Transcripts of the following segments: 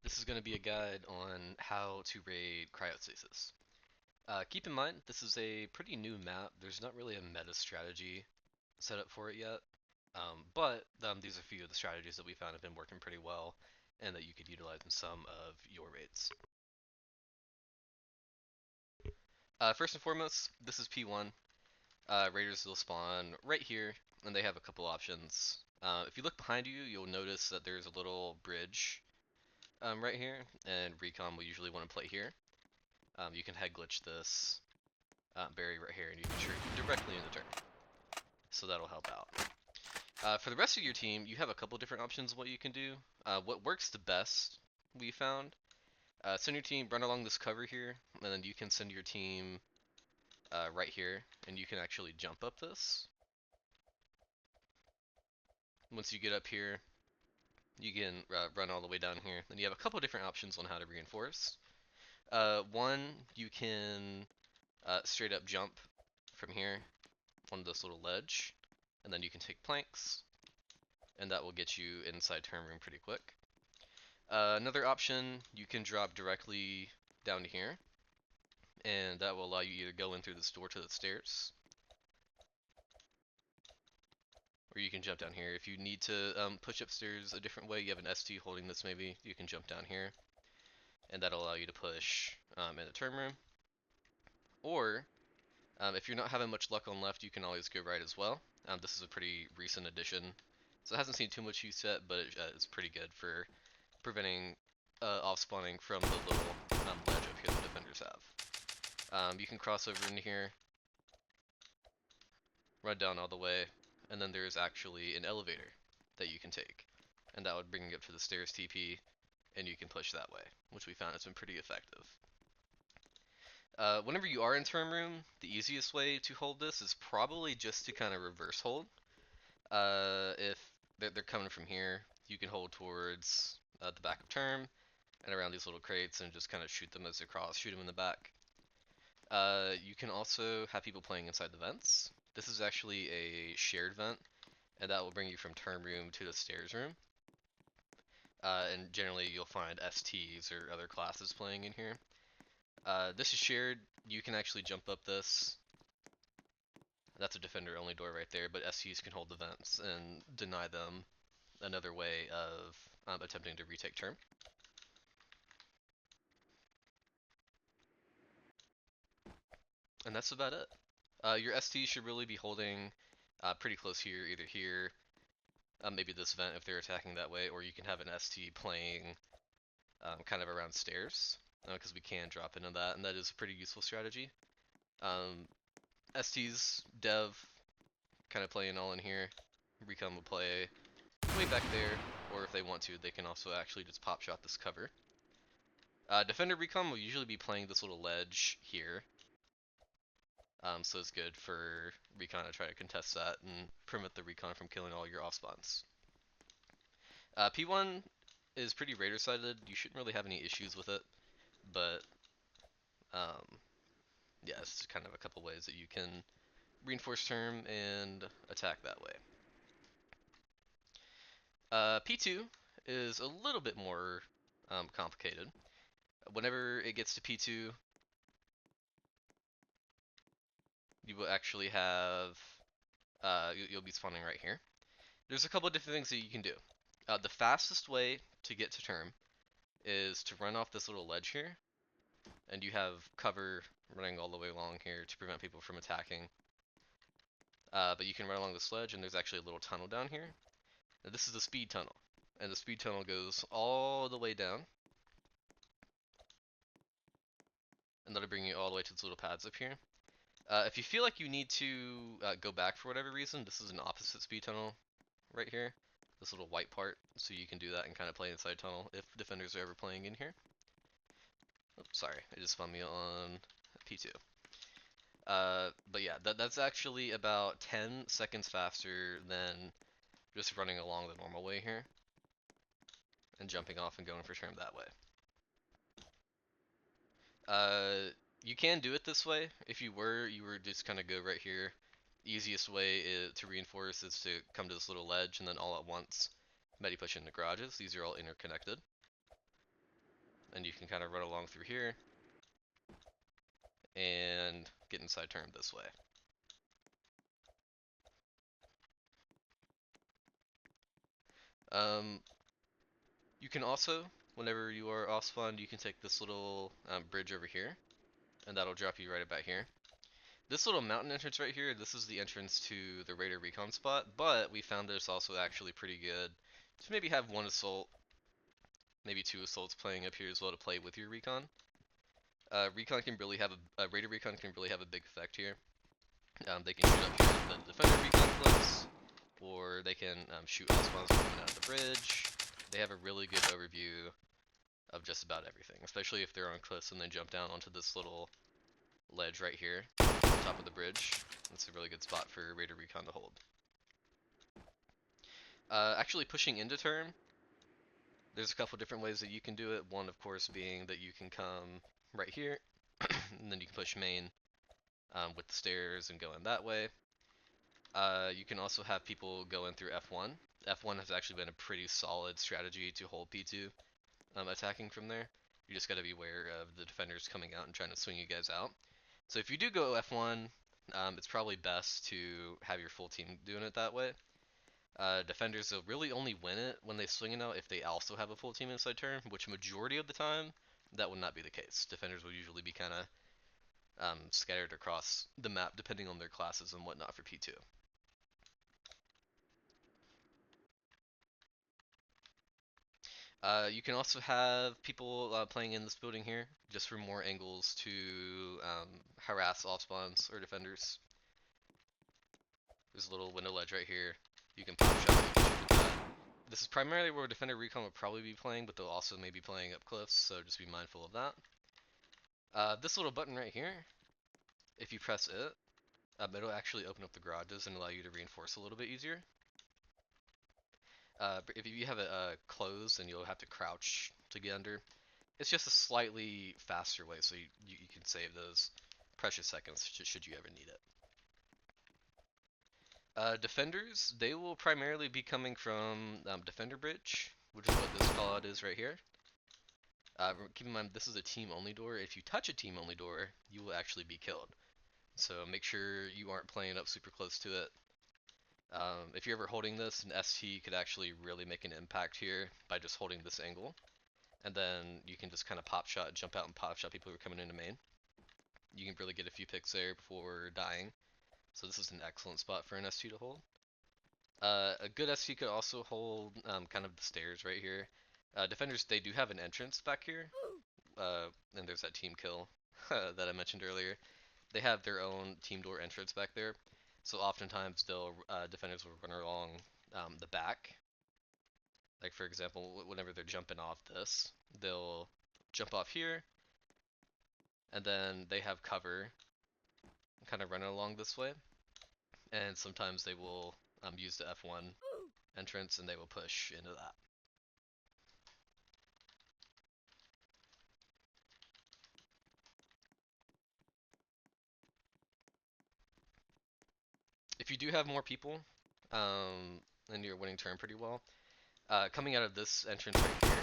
This is going to be a guide on how to raid Cryostasis. Keep in mind, this is a pretty new map. There's not really a meta strategy set up for it yet, but these are a few of the strategies that we found have been working pretty well and that you could utilize in some of your raids. First and foremost, this is P1. Raiders will spawn right here, and they have a couple options. If you look behind you, you'll notice that there's a little bridge right here, and Recon will usually want to play here. You can head glitch this berry right here, and you can trade directly into turn. So that'll help out. For the rest of your team, you have a couple different options of what you can do. What works the best, we found, send your team run along this cover here, and then you can send your team right here, and you can actually jump up this. Once you get up here, you can run all the way down here. Then you have a couple different options on how to reinforce. One, you can straight up jump from here on this little ledge, and then you can take planks, and that will get you inside turn room pretty quick. Another option, you can drop directly down to here, and that will allow you either go in through this door to the stairs, or you can jump down here. If you need to push upstairs a different way, you have an ST holding this maybe, you can jump down here, and that'll allow you to push in the turn room. Or, if you're not having much luck on left, you can always go right as well. This is a pretty recent addition, so it hasn't seen too much use yet, but it's pretty good for preventing off-spawning from the little ledge up here the defenders have. You can cross over into here, run down all the way, and then there's actually an elevator that you can take, and that would bring you up to the stairs TP, and you can push that way, which we found has been pretty effective. Whenever you are in turn room, the easiest way to hold this is probably just to kind of reverse hold. If they're coming from here, you can hold towards the back of turn and around these little crates and just kind of shoot them as they cross, shoot them in the back. You can also have people playing inside the vents. This is actually a shared vent, and that will bring you from turn room to the stairs room. And generally you'll find STs or other classes playing in here. This is shared. You can actually jump up this. That's a defender only door right there, but STs can hold the vents and deny them another way of attempting to retake turn. And that's about it. Your ST should really be holding pretty close here, either here, maybe this vent if they're attacking that way, or you can have an ST playing kind of around stairs, because we can drop into that, and that is a pretty useful strategy. ST's dev kind of playing all in here. Recon will play way back there, or if they want to, they can also actually just pop shot this cover. Defender Recon will usually be playing this little ledge here, so it's good for Recon to try to contest that and prevent the Recon from killing all your off spawns. P1 is pretty Raider sided, you shouldn't really have any issues with it, but yeah, it's just kind of a couple ways that you can reinforce term and attack that way. P2 is a little bit more complicated. Whenever it gets to P2, you will actually have, you'll be spawning right here. There's a couple of different things that you can do. The fastest way to get to term is to run off this little ledge here, and you have cover running all the way along here to prevent people from attacking. But you can run along this ledge, and there's actually a little tunnel down here. Now, this is the speed tunnel, and the speed tunnel goes all the way down, and that'll bring you all the way to these little pads up here. If you feel like you need to go back for whatever reason, this is an opposite speed tunnel right here. This little white part, so you can do that and kind of play inside tunnel if defenders are ever playing in here. Oops, sorry, it just spun me on P2. But yeah, that's actually about 10 seconds faster than just running along the normal way here and jumping off and going for turn that way. You can do it this way. If you were just kind of go right here. The easiest way to reinforce is to come to this little ledge and then all at once medi push into garages. These are all interconnected. and you can kind of run along through here and get inside term this way. Um, you can also, whenever you are off spawn, you can take this little bridge over here, and that'll drop you right about here. This little mountain entrance right here, this is the entrance to the Raider Recon spot, but we found this also actually pretty good to maybe have one assault, maybe two assaults playing up here as well to play with your Recon. Recon can really have a Raider Recon can really have a big effect here. They can shoot up here at the Defender Recon cliffs, or they can shoot Osmons coming out of the bridge. They have a really good overview of just about everything, especially if they're on cliffs and then jump down onto this little ledge right here, top of the bridge. That's a really good spot for Raider Recon to hold. Actually pushing into turn, there's a couple different ways that you can do it. One, of course, being that you can come right here, and then you can push main with the stairs and go in that way. You can also have people go in through F1. F1 has actually been a pretty solid strategy to hold P2 attacking from there. You just got to be aware of the defenders coming out and trying to swing you guys out. So if you do go F1, it's probably best to have your full team doing it that way. Defenders will really only win it when they swing it out if they also have a full team inside turn, which majority of the time, that would not be the case. Defenders will usually be kind of scattered across the map depending on their classes and whatnot for P2. You can also have people playing in this building here, just for more angles to harass off spawns or defenders. There's a little window ledge right here. You can pop shot, you can shoot with that. This is primarily where Defender Recon will probably be playing, but they'll also maybe playing up cliffs, so just be mindful of that. This little button right here, if you press it, it'll actually open up the garages and allow you to reinforce a little bit easier. But if you have it closed, then you'll have to crouch to get under. It's just a slightly faster way, so you can save those precious seconds should you ever need it. Defenders, they will primarily be coming from Defender Bridge, which is what this callout is right here. Keep in mind, this is a team-only door. If you touch a team-only door, you will actually be killed. So make sure you aren't playing up super close to it. If you're ever holding this, an ST could actually really make an impact here by just holding this angle. And then you can just kind of pop shot, jump out and pop shot people who are coming into main. You can really get a few picks there before dying. So this is an excellent spot for an ST to hold. A good ST could also hold kind of the stairs right here. Defenders, they do have an entrance back here. And there's that team kill that I mentioned earlier. They have their own team door entrance back there. So oftentimes defenders will run along the back. Like for example, whenever they're jumping off this, they'll jump off here, and then they have cover kind of running along this way. And sometimes they will use the F1 entrance and they will push into that. If you do have more people, and you're winning turn pretty well, coming out of this entrance right here,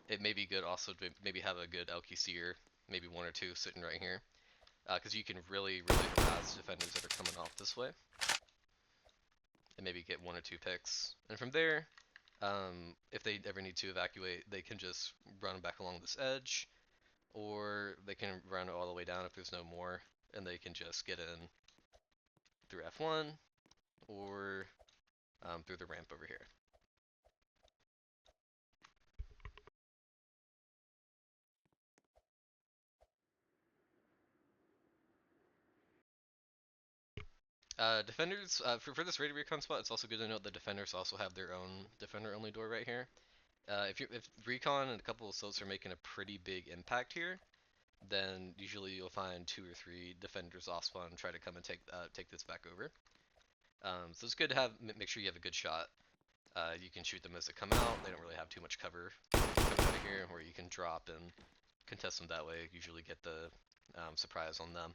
it may be good also to maybe have a good LQC or maybe one or two sitting right here, because you can really harass defenders that are coming off this way, and maybe get one or two picks. And from there, if they ever need to evacuate, they can just run back along this edge, or they can run all the way down if there's no more, and they can just get in through F1 or through the ramp over here. Defenders, for this Raider Recon spot, it's also good to note that defenders also have their own defender-only door right here. If Recon and a couple of assaults are making a pretty big impact here, then usually you'll find two or three defenders off spawn and try to come and take this back over. So it's good to make sure you have a good shot. You can shoot them as they come out. They don't really have too much cover coming out of here, where you can drop and contest them that way. Usually get the surprise on them.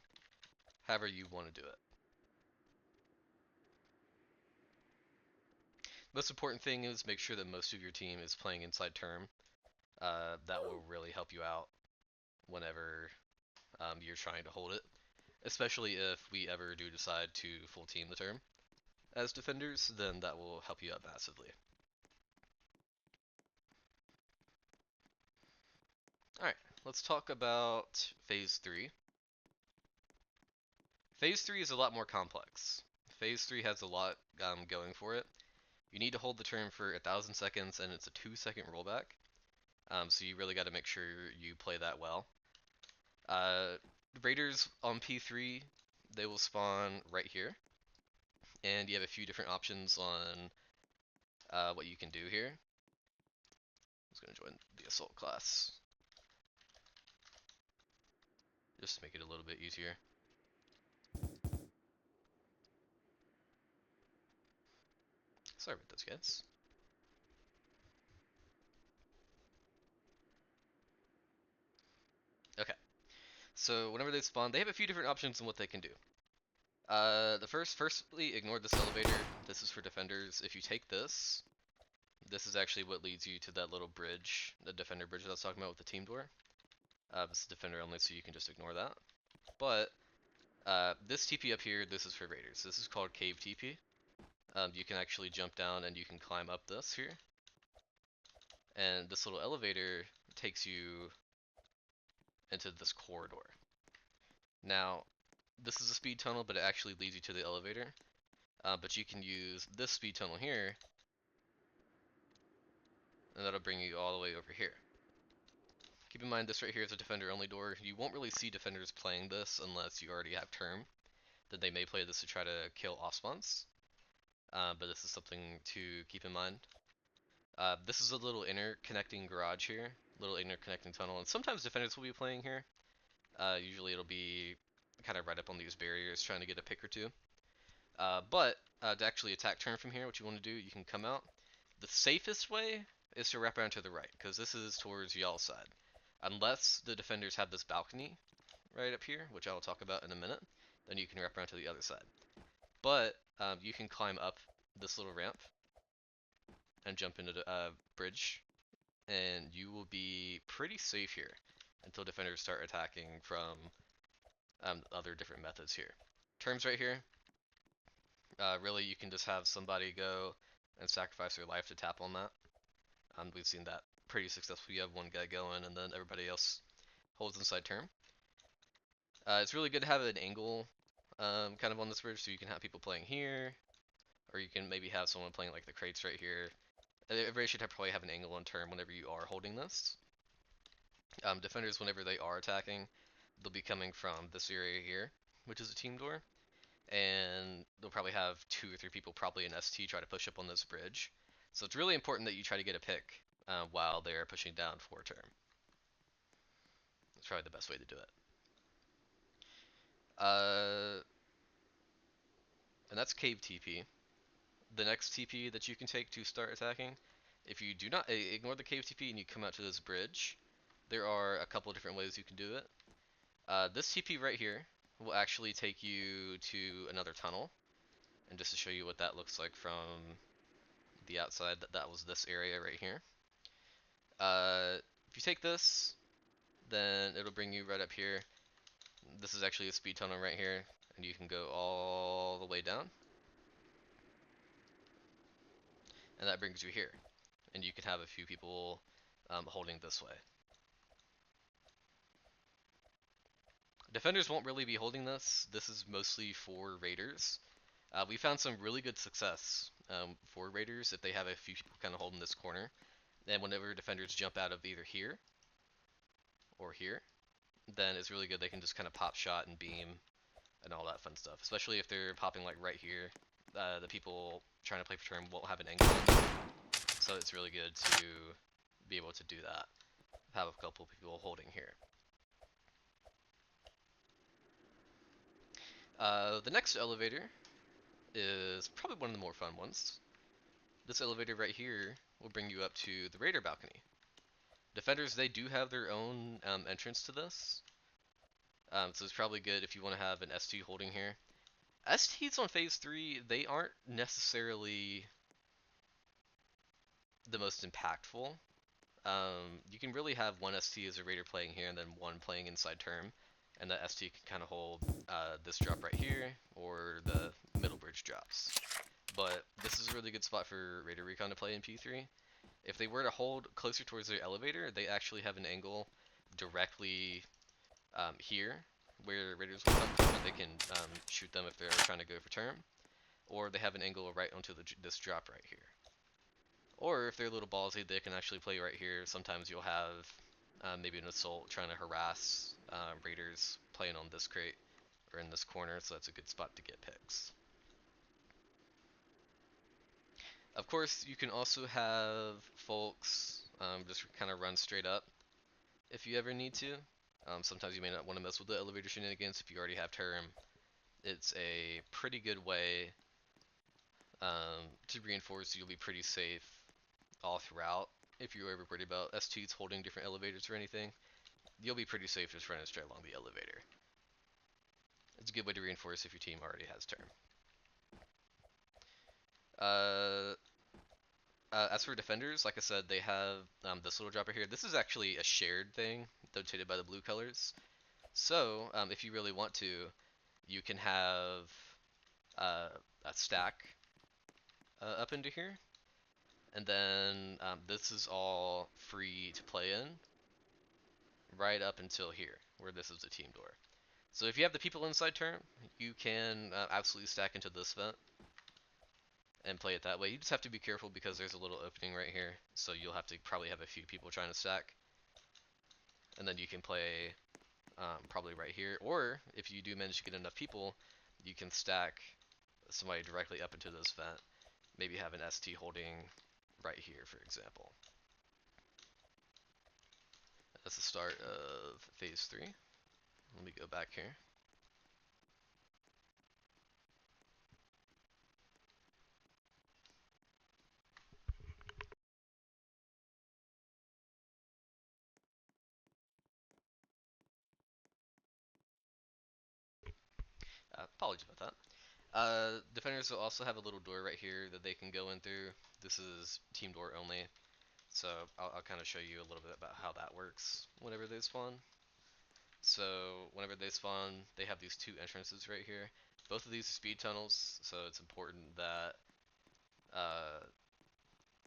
However you want to do it. Most important thing is make sure that most of your team is playing inside term. That will really help you out whenever you're trying to hold it, especially if we ever do decide to full team the turn as defenders, then that will help you out massively. Alright, let's talk about Phase 3. Phase 3 is a lot more complex. Phase 3 has a lot going for it. You need to hold the turn for 1,000 seconds, and it's a 2-second rollback. So you really got to make sure you play that well. Raiders on P3, they will spawn right here. And you have a few different options on what you can do here. I'm just going to join the assault class, just to make it a little bit easier. Sorry about those guys. Okay, so whenever they spawn, they have a few different options on what they can do. Firstly, ignore this elevator. This is for defenders. If you take this, this is actually what leads you to that little bridge, the defender bridge that I was talking about with the team door. This is defender only, so you can just ignore that. But this TP up here, this is for raiders. This is called cave TP. You can actually jump down and you can climb up this here. And this little elevator takes you into this corridor. Now, this is a speed tunnel, but it actually leads you to the elevator. But you can use this speed tunnel here, and that'll bring you all the way over here. Keep in mind, this right here is a defender-only door. You won't really see defenders playing this unless you already have Term. Then they may play this to try to kill off-spawns. But this is something to keep in mind. This is a little interconnecting garage here, little interconnecting tunnel, and sometimes defenders will be playing here. Usually it'll be kind of right up on these barriers trying to get a pick or two. But to actually attack turn from here, what you want to do, you can come out. The safest way is to wrap around to the right, because this is towards y'all's side. Unless the defenders have this balcony right up here, which I will talk about in a minute, then you can wrap around to the other side. But you can climb up this little ramp and jump into the bridge, and you will be pretty safe here until defenders start attacking from other different methods here. Terms right here, really you can just have somebody go and sacrifice their life to tap on that. We've seen that pretty successfully. You have one guy going and then everybody else holds inside term. It's really good to have an angle kind of on this bridge, so you can have people playing here, or you can maybe have someone playing like the crates right here. Everybody should probably have an angle on turn whenever you are holding this. Defenders, whenever they are attacking, they'll be coming from this area here, which is a team door, and they'll probably have 2 or 3 people, probably an ST, try to push up on this bridge. So it's really important that you try to get a pick while they're pushing down for a turn. That's probably the best way to do it. And that's cave TP. The next TP that you can take to start attacking, if you do not ignore the cave TP and you come out to this bridge, there are a couple different ways you can do it. This TP right here will actually take you to another tunnel, and just to show you what that looks like from the outside, that was this area right here. If you take this, then it'll bring you right up here. This is actually a speed tunnel right here, and you can go all the way down, and that brings you here, and you can have a few people holding this way. Defenders won't really be holding this. This is mostly for raiders. We found some really good success for raiders if they have a few people kind of holding this corner. And whenever defenders jump out of either here or here, then it's really good. They can just kind of pop shot and beam and all that fun stuff. Especially if they're popping like right here. The people trying to play for turn won't have an angle. So it's really good to be able to do that. Have a couple people holding here. The next elevator is probably one of the more fun ones. This elevator right here will bring you up to the Raider balcony. Defenders, they do have their own entrance to this. So it's probably good if you want to have an ST holding here. STs on Phase 3, they aren't necessarily the most impactful. You can really have one ST as a raider playing here and then one playing inside term, and that ST can kind of hold this drop right here or the middle bridge drops. But this is a really good spot for Raider Recon to play in P3. If they were to hold closer towards their elevator, they actually have an angle directly here where Raiders will come from and they can shoot them if they're trying to go for term. Or they have an angle right onto this drop right here. Or if they're a little ballsy, they can actually play right here. Sometimes you'll have maybe an assault trying to harass Raiders playing on this crate or in this corner, so that's a good spot to get picks. Of course, you can also have folks just kind of run straight up if you ever need to. Sometimes you may not want to mess with the elevator shenanigans if you already have term. It's a pretty good way to reinforce you'll be pretty safe all throughout. If you're ever worried about S2s holding different elevators or anything, you'll be pretty safe just running straight along the elevator. It's a good way to reinforce if your team already has term. Uh, as for defenders, like I said, they have this little dropper here. This is actually a shared thing, notated by the blue colors. So, if you really want to, you can have a stack up into here. And then this is all free to play in, right up until here, where this is a team door. So if you have the people inside term, you can absolutely stack into this vent and play it that way. You just have to be careful because there's a little opening right here, so you'll have to probably have a few people trying to stack. And then you can play probably right here, or if you do manage to get enough people, you can stack somebody directly up into this vent. Maybe have an ST holding right here, for example. That's the start of phase 3. Let me go back here. Apologies about that. Defenders will also have a little door right here that they can go in through. This is team door only, so I'll kind of show you a little bit about how that works whenever they spawn. So whenever they spawn, they have these two entrances right here. Both of these are speed tunnels, so it's important that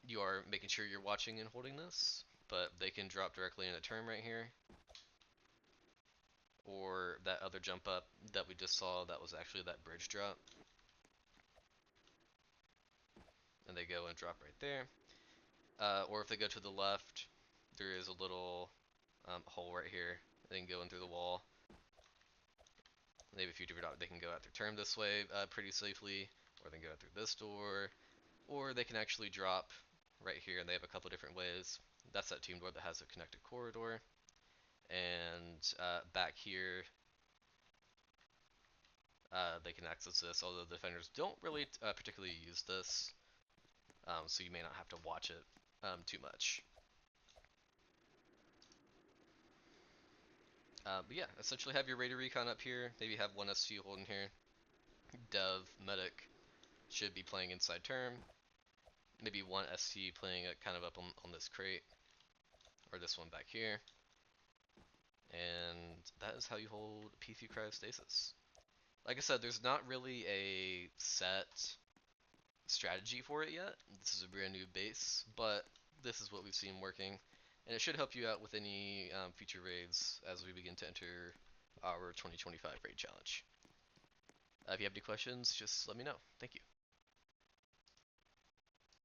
you are making sure you're watching and holding this. But they can drop directly in a turn right here, or that other jump up that we just saw that was actually that bridge drop. And they go and drop right there. Or if they go to the left, there is a little hole right here. They can go in through the wall. Maybe if you drop, they can go out their term this way pretty safely, or they can go out through this door, or they can actually drop right here, and they have a couple different ways. That's that team door that has a connected corridor. And back here, they can access this, although the defenders don't really particularly use this, so you may not have to watch it too much. But yeah, essentially have your Raider Recon up here, maybe have one ST holding here. Dev, Medic should be playing inside term. Maybe one ST playing it kind of up on this crate, or this one back here. And that is how you hold P3 Cryostasis. Like I said, there's not really a set strategy for it yet. This is a brand new base, but this is what we've seen working. And it should help you out with any future raids as we begin to enter our 2025 raid challenge. If you have any questions, just let me know. Thank you.